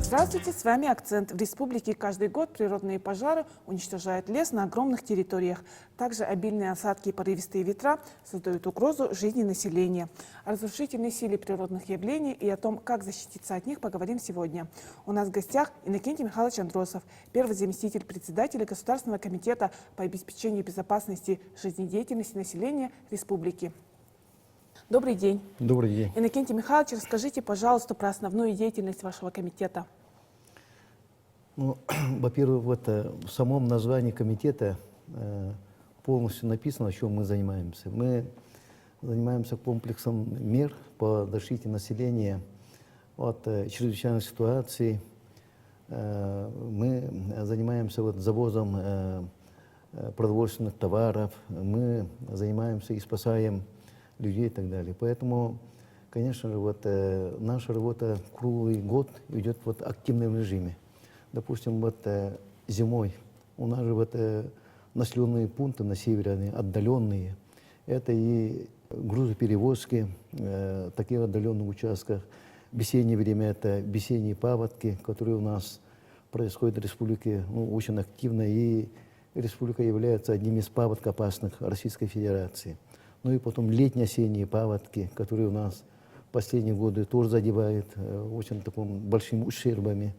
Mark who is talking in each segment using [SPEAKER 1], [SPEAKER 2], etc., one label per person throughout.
[SPEAKER 1] Здравствуйте, с вами «Акцент». В республике каждый год природные пожары уничтожают лес на огромных территориях. Также обильные осадки и порывистые ветра создают угрозу жизни населения. О разрушительной силе природных явлений и о том, как защититься от них, поговорим сегодня. У нас в гостях Иннокентий Михайлович Андросов, первый заместитель председателя Государственного комитета по обеспечению безопасности жизнедеятельности населения республики. Добрый день.
[SPEAKER 2] Добрый день.
[SPEAKER 1] Иннокентий Михайлович, расскажите, пожалуйста, про основную деятельность вашего комитета.
[SPEAKER 2] Ну, во-первых, в самом названии комитета полностью написано, чем мы занимаемся. Мы занимаемся комплексом мер по защите населения от чрезвычайных ситуаций. Мы занимаемся завозом продовольственных товаров, мы занимаемся и спасаем людей и так далее. Поэтому, конечно же, наша работа круглый год идет в активном режиме. Допустим, зимой у нас же населенные пункты на севере, они отдаленные. Это и грузоперевозки, таких отдаленных участках. В весеннее время это весенние паводки, которые у нас происходят в республике очень активно. И республика является одним из паводкоопасных Российской Федерации. Ну и потом летние-осенние паводки, которые у нас в последние годы тоже задевают очень большими ущербами.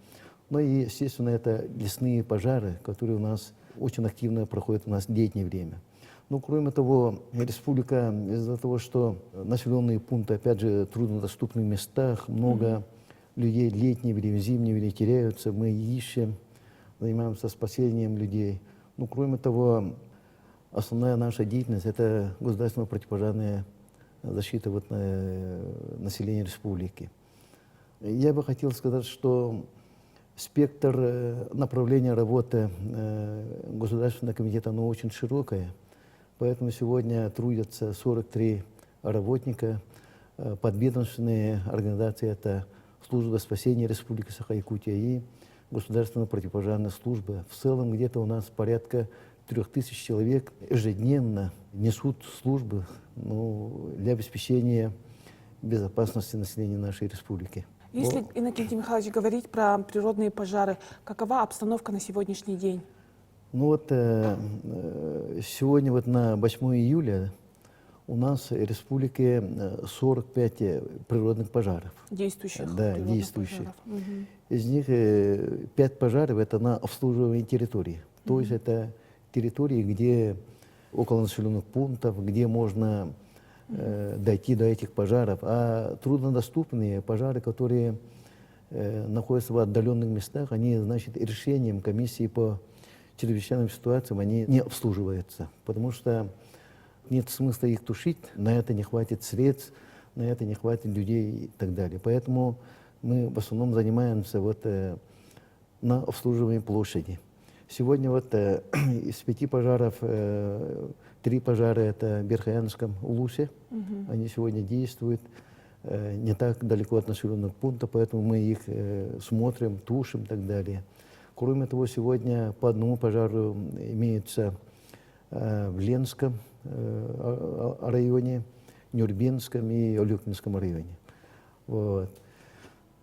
[SPEAKER 2] Ну и, естественно, это лесные пожары, которые у нас очень активно проходят у нас в летнее время. Ну, кроме того, республика из-за того, что населенные пункты, опять же, в труднодоступных местах, много людей в летнее время, в зимнее время теряются, мы ищем, занимаемся спасением людей. Ну, кроме того, основная наша деятельность – это государственная противопожарная защита населения республики. Я бы хотел сказать, что спектр направления работы Государственного комитета очень широкое, поэтому сегодня трудятся 43 работника, подведомственные организации – это Служба спасения Республики Саха-Якутия и Государственная противопожарная служба. В целом где-то у нас порядка 3000 человек ежедневно несут службы для обеспечения безопасности населения нашей республики.
[SPEAKER 1] Если, Иннокентий Михайлович, говорить про природные пожары, какова обстановка на сегодняшний день?
[SPEAKER 2] Ну сегодня на 8 июля у нас в республике 45 природных пожаров.
[SPEAKER 1] Действующих?
[SPEAKER 2] Да, действующих.
[SPEAKER 1] Угу.
[SPEAKER 2] Из них 5 пожаров это на обслуживаемой территории. То есть это территории, где около населенных пунктов, где можно дойти до этих пожаров. А труднодоступные пожары, которые находятся в отдаленных местах, они, значит, решением комиссии по чрезвычайным ситуациям, они не обслуживаются, потому что нет смысла их тушить, на это не хватит средств, на это не хватит людей и так далее. Поэтому мы в основном занимаемся на обслуживаемой площади. Сегодня из 5 пожаров 3 пожара это в Берхаянском Улусе. Они сегодня действуют не так далеко от населенных пунктов, поэтому мы их смотрим, тушим и так далее. Кроме того, сегодня по одному пожару имеется в Ленском районе, Нюрбинском и Олюкинском районе. Вот.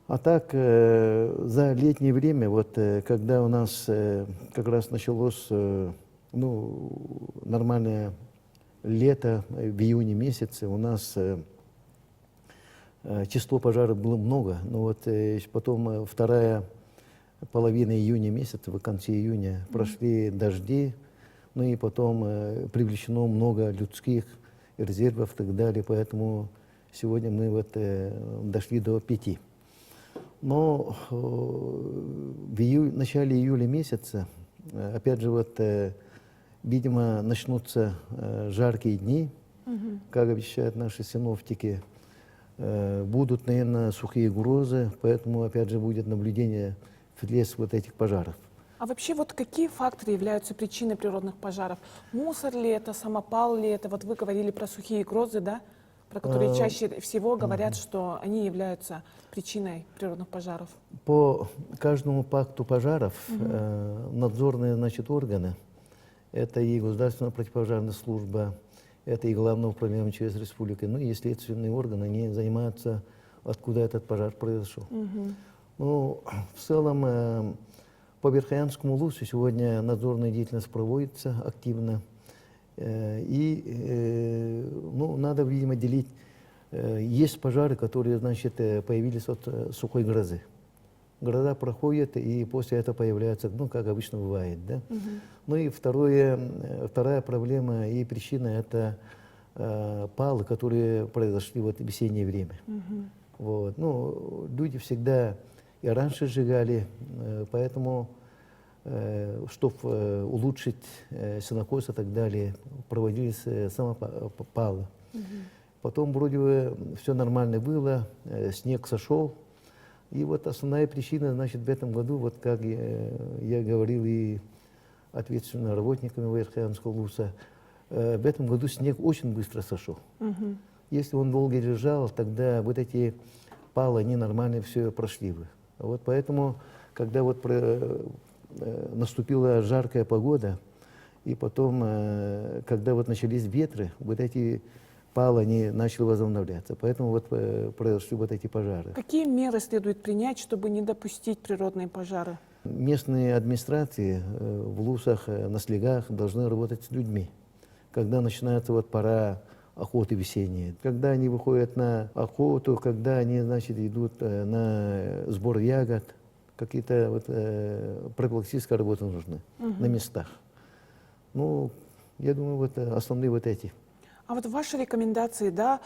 [SPEAKER 2] А так, за летнее время, когда у нас как раз началось нормальное лето, в июне месяце, у нас число пожаров было много, но потом вторая половина июня месяца, в конце июня, прошли дожди, ну и потом привлечено много людских резервов и так далее, поэтому сегодня мы дошли до 5. Но в начале июля месяца, опять же, видимо, начнутся жаркие дни, как обещают наши синоптики. Будут, наверное, сухие грозы, поэтому, опять же, будет наблюдение в лес этих пожаров.
[SPEAKER 1] А вообще, какие факторы являются причиной природных пожаров? Мусор ли это, самопал ли это? Вы говорили про сухие грозы, да? Про которые чаще всего говорят, что они являются причиной природных пожаров.
[SPEAKER 2] По каждому факту пожаров надзорные, органы, это и Государственная противопожарная служба, это и Главное управление МЧС Республики, ну и следственные органы, они занимаются, откуда этот пожар произошел. Ну, в целом, по Верхоянскому ЛУСу сегодня надзорная деятельность проводится активно. И ну, надо, видимо, делить. Есть пожары, которые, значит, появились от сухой грозы. Гроза проходит, и после этого появляется, ну, как обычно бывает, да. Ну и вторая проблема и причина – это палы, которые произошли вот в весеннее время. Вот. Ну, люди всегда и раньше сжигали, поэтому, чтобы улучшить сенокос и так далее, проводились самопалы. Потом вроде бы все нормально было, снег сошел. И вот основная причина, значит, в этом году, вот как я говорил и ответственными работниками Верхоянского ЛУСа, в этом году снег очень быстро сошел. Если он долго лежал, тогда вот эти палы, они нормально все прошли бы. Вот поэтому, когда вот наступила жаркая погода, и потом, когда вот начались ветры, вот эти палы, они начали возобновляться. Поэтому вот произошли вот эти пожары.
[SPEAKER 1] Какие меры следует принять, чтобы не допустить природные пожары?
[SPEAKER 2] Местные администрации в ЛУСах, на слегах должны работать с людьми. Когда начинается вот пора охоты весенней, когда они выходят на охоту, когда они, значит, идут на сбор ягод, какие-то вот профилактические работы нужны на местах. Ну, я думаю, вот основные вот эти.
[SPEAKER 1] А вот ваши рекомендации, да,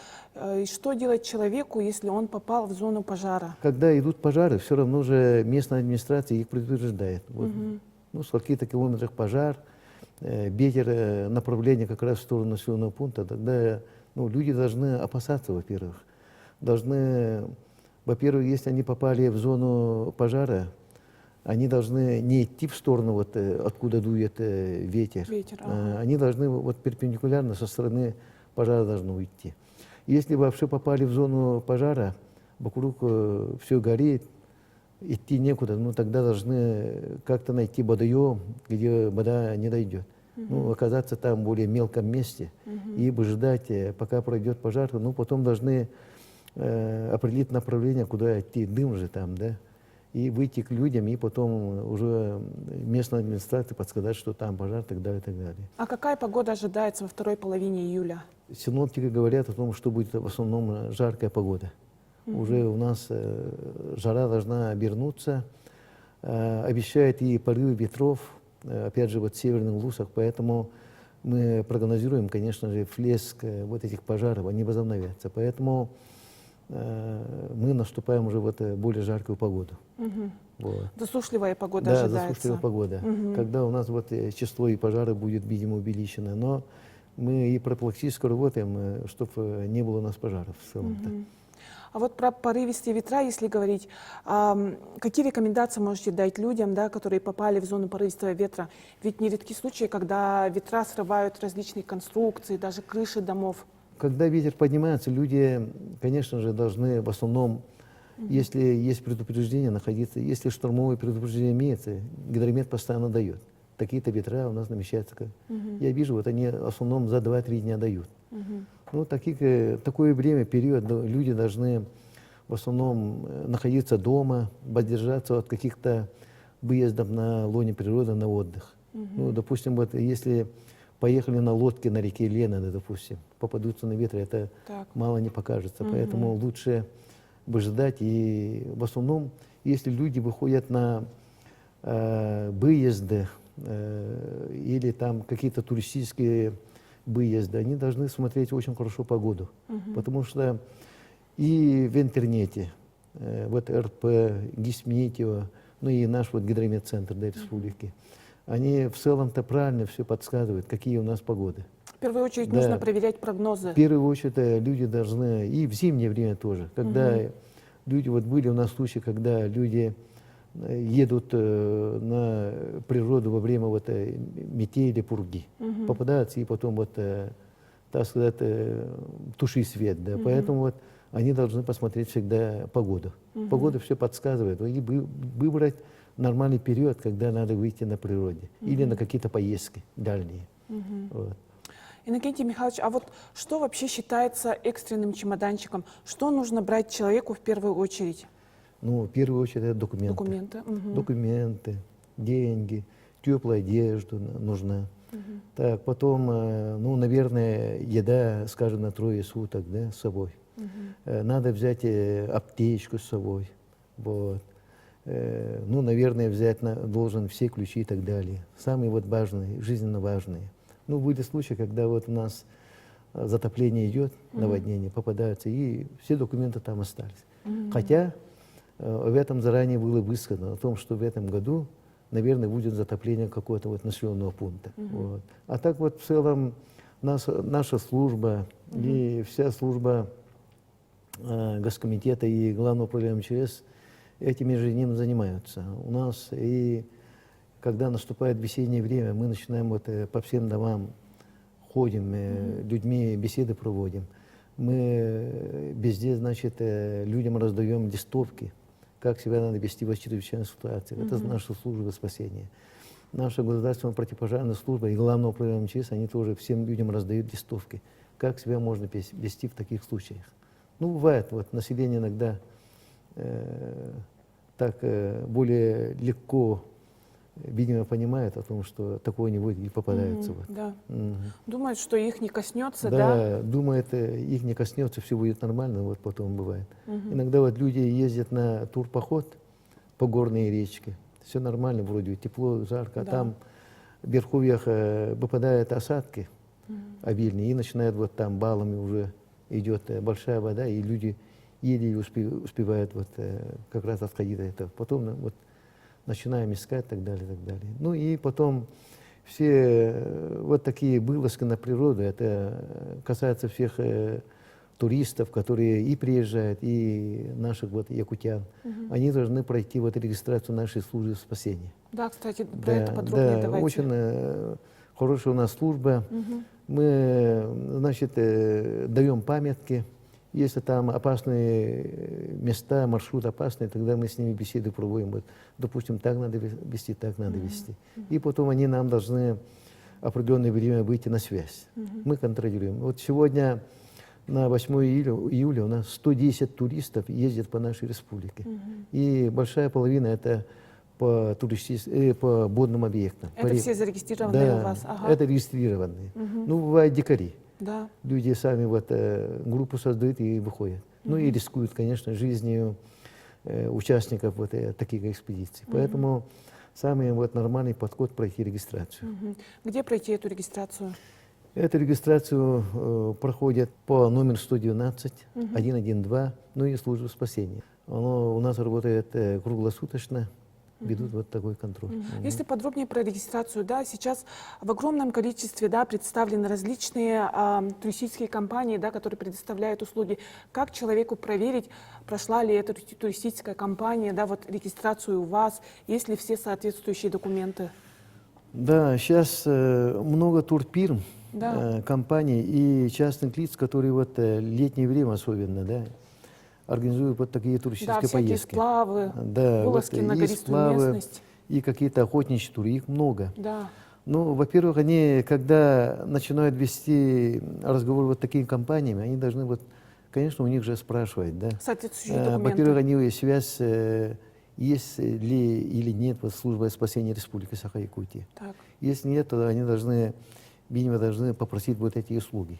[SPEAKER 1] что делать человеку, если он попал в зону пожара?
[SPEAKER 2] Когда идут пожары, все равно же местная администрация их предупреждает. Вот, ну, с каких-то километрах пожар, ветер, направление как раз в сторону населенного пункта, тогда ну, люди должны опасаться, во-первых. Во-первых, если они попали в зону пожара, они должны не идти в сторону, вот, откуда дует ветер. Они должны вот, перпендикулярно со стороны пожара должны уйти. Если вообще попали в зону пожара, вокруг все горит, идти некуда, ну тогда должны как-то найти водоем, где вода не дойдет. Ну, оказаться там в более мелком месте и ждать, пока пройдет пожар. Ну, потом должны определить направление, куда идти, дым же там, да, и выйти к людям, и потом уже местная администрация подсказать, что там пожар, и так далее, и так далее.
[SPEAKER 1] А какая погода ожидается во второй половине июля?
[SPEAKER 2] Синоптики говорят о том, что будет в основном жаркая погода. Уже у нас жара должна обернуться. Обещают и порывы ветров, опять же, вот в северных ЛУСах, поэтому мы прогнозируем, конечно же, всплеск вот этих пожаров, они возобновятся. Поэтому мы наступаем уже в более жаркую погоду. Вот.
[SPEAKER 1] Засушливая погода
[SPEAKER 2] да,
[SPEAKER 1] ожидается.
[SPEAKER 2] засушливая погода. Когда у нас вот число и пожаров будет, видимо, увеличено. Но мы и профилактически работаем, чтобы не было у нас пожаров в целом-то.
[SPEAKER 1] А вот про порывистые ветра, если говорить, какие рекомендации можете дать людям, да, которые попали в зону порывистого ветра? Ведь нередки случаи, когда ветра срывают различные конструкции, даже крыши домов.
[SPEAKER 2] Когда ветер поднимается, люди, конечно же, должны в основном, если есть предупреждение, находиться. Если штормовое предупреждение имеется, гидромет постоянно дает. Такие-то ветра у нас намечаются. Я вижу, вот они в основном за 2-3 дня дают. Ну, такое время, период, люди должны в основном находиться дома, воздержаться от каких-то выездов на лоне природы, на отдых. Ну, допустим, вот если поехали на лодке на реке Лена, да, допустим, попадутся на ветры, это мало не покажется. Поэтому лучше выжидать. И в основном, если люди выходят на выезды или там какие-то туристические выезды, они должны смотреть очень хорошо погоду. Потому что и в интернете, вот РП, Гисметео, ну и наш вот гидрометцентр, да, республики, они в целом-то правильно все подсказывают, какие у нас погоды.
[SPEAKER 1] В первую очередь нужно проверять прогнозы.
[SPEAKER 2] В первую очередь люди должны, и в зимнее время тоже, когда люди, вот были у нас случаи, когда люди едут на природу во время вот метели, пурги, попадаются и потом вот, так сказать, туши свет, да, поэтому вот они должны посмотреть всегда погоду. Погода все подсказывает, и выбрать нормальный период, когда надо выйти на природе или на какие-то поездки дальние. Вот.
[SPEAKER 1] Иннокентий Михайлович, а вот что вообще считается экстренным чемоданчиком? Что нужно брать человеку в первую очередь?
[SPEAKER 2] Ну, в первую очередь, это документы.
[SPEAKER 1] Документы. Мгм.
[SPEAKER 2] Документы, деньги, теплая одежда нужна. Так, потом, ну, наверное, еда, скажем, на 3 суток, да, с собой. Надо взять аптечку с собой. Вот. Ну, наверное, взять должен все ключи и так далее. Самые вот важные, жизненно важные. Ну, были случаи, когда вот у нас затопление идет, наводнение, попадаются, и все документы там остались. Хотя в этом заранее было высказано о том, что в этом году, наверное, будет затопление какого-то вот населенного пункта. Вот. А так вот в целом наша служба и вся служба Госкомитета и Главного управления МЧС этим ежедневно занимаются. У нас и когда наступает весеннее время, мы начинаем вот по всем домам ходим, людьми беседы проводим. Мы везде, значит, людям раздаем листовки, как себя надо вести в чрезвычайной ситуации. Это наша служба спасения. Наша государственная противопожарная служба и Главное управление МЧС, они тоже всем людям раздают листовки, как себя можно вести в таких случаях. Ну, бывает, вот население иногда так более легко, видимо, понимает о том, что такое не будет и попадается. Вот.
[SPEAKER 1] Да. Думают, что их не коснется, да?
[SPEAKER 2] Да, думает, их не коснется, все будет нормально, вот потом бывает. Иногда вот люди ездят на турпоход по горной речке, все нормально вроде, тепло, жарко, а там в верховьях выпадают осадки обильные, и начинают вот там баллами уже идет большая вода, и люди еле успевают вот как раз отходить от этого. Потом вот начинаем искать и так далее, и так далее. Ну и потом все вот такие вылазки на природу, это касается всех туристов, которые и приезжают, и наших вот якутян. Они должны пройти вот регистрацию нашей службы спасения.
[SPEAKER 1] Да, кстати, про это подробнее давайте.
[SPEAKER 2] Очень хорошая у нас служба. Мы, значит, даем памятки. Если там опасные места, маршрут опасный, тогда мы с ними беседы проводим. Вот, допустим, так надо вести, так надо вести. И потом они нам должны определенное время выйти на связь. Мы контролируем. Вот сегодня на 8 июля у нас 110 туристов ездят по нашей республике. И большая половина это по водным объектам.
[SPEAKER 1] Это все зарегистрированные у вас?
[SPEAKER 2] Да, это регистрированные. Ну, бывают дикари.
[SPEAKER 1] Да.
[SPEAKER 2] Люди сами вот группу создают и выходят. Ну и рискуют, конечно, жизнью участников вот таких экспедиций. Поэтому самый вот нормальный подход пройти регистрацию.
[SPEAKER 1] Где пройти эту регистрацию?
[SPEAKER 2] Эту регистрацию проходят по номеру 112, 112, ну и служба спасения. Оно у нас работает круглосуточно. Ведут вот такой контроль.
[SPEAKER 1] Если подробнее про регистрацию, да, сейчас в огромном количестве, да, представлены различные туристические компании, да, которые предоставляют услуги. Как человеку проверить, прошла ли эта туристическая компания, да, вот регистрацию у вас, есть ли все соответствующие документы?
[SPEAKER 2] Да, сейчас много турфирм, компаний и частных лиц, которые вот летнее время особенно, да, организуют вот такие туристические поездки.
[SPEAKER 1] Сплавы,
[SPEAKER 2] да,
[SPEAKER 1] вылазки
[SPEAKER 2] вот
[SPEAKER 1] на гористую местность.
[SPEAKER 2] И какие-то охотничьи туры, их много.
[SPEAKER 1] Да.
[SPEAKER 2] Ну, во-первых, они, когда начинают вести разговор вот такими компаниями, они должны вот, конечно, у них же спрашивать, да.
[SPEAKER 1] Соответствующие документы.
[SPEAKER 2] Во-первых, они связь есть ли или нет вот служба спасения Республики Саха-Якутия. Если нет, то они должны, видимо, должны попросить вот эти услуги.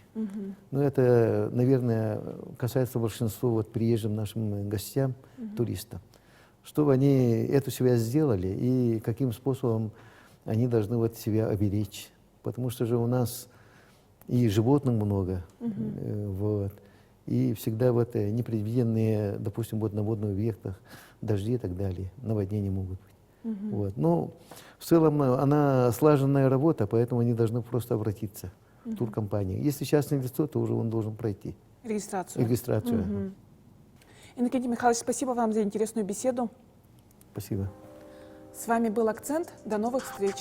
[SPEAKER 2] Но это, наверное, касается большинства вот приезжим нашим гостям, туристам. Чтобы они эту связь сделали и каким способом они должны вот себя оберечь. Потому что же у нас и животных много, вот, и всегда вот непредвиденные, допустим, вот на водных объектах дожди и так далее, наводнения могут быть. Вот. Но в целом она слаженная работа, поэтому они должны просто обратиться в туркомпанию. Если частное лицо, то уже он должен пройти регистрацию.
[SPEAKER 1] Иннокентий Михайлович, спасибо вам за интересную беседу.
[SPEAKER 2] Спасибо.
[SPEAKER 1] С вами был «Акцент». До новых встреч.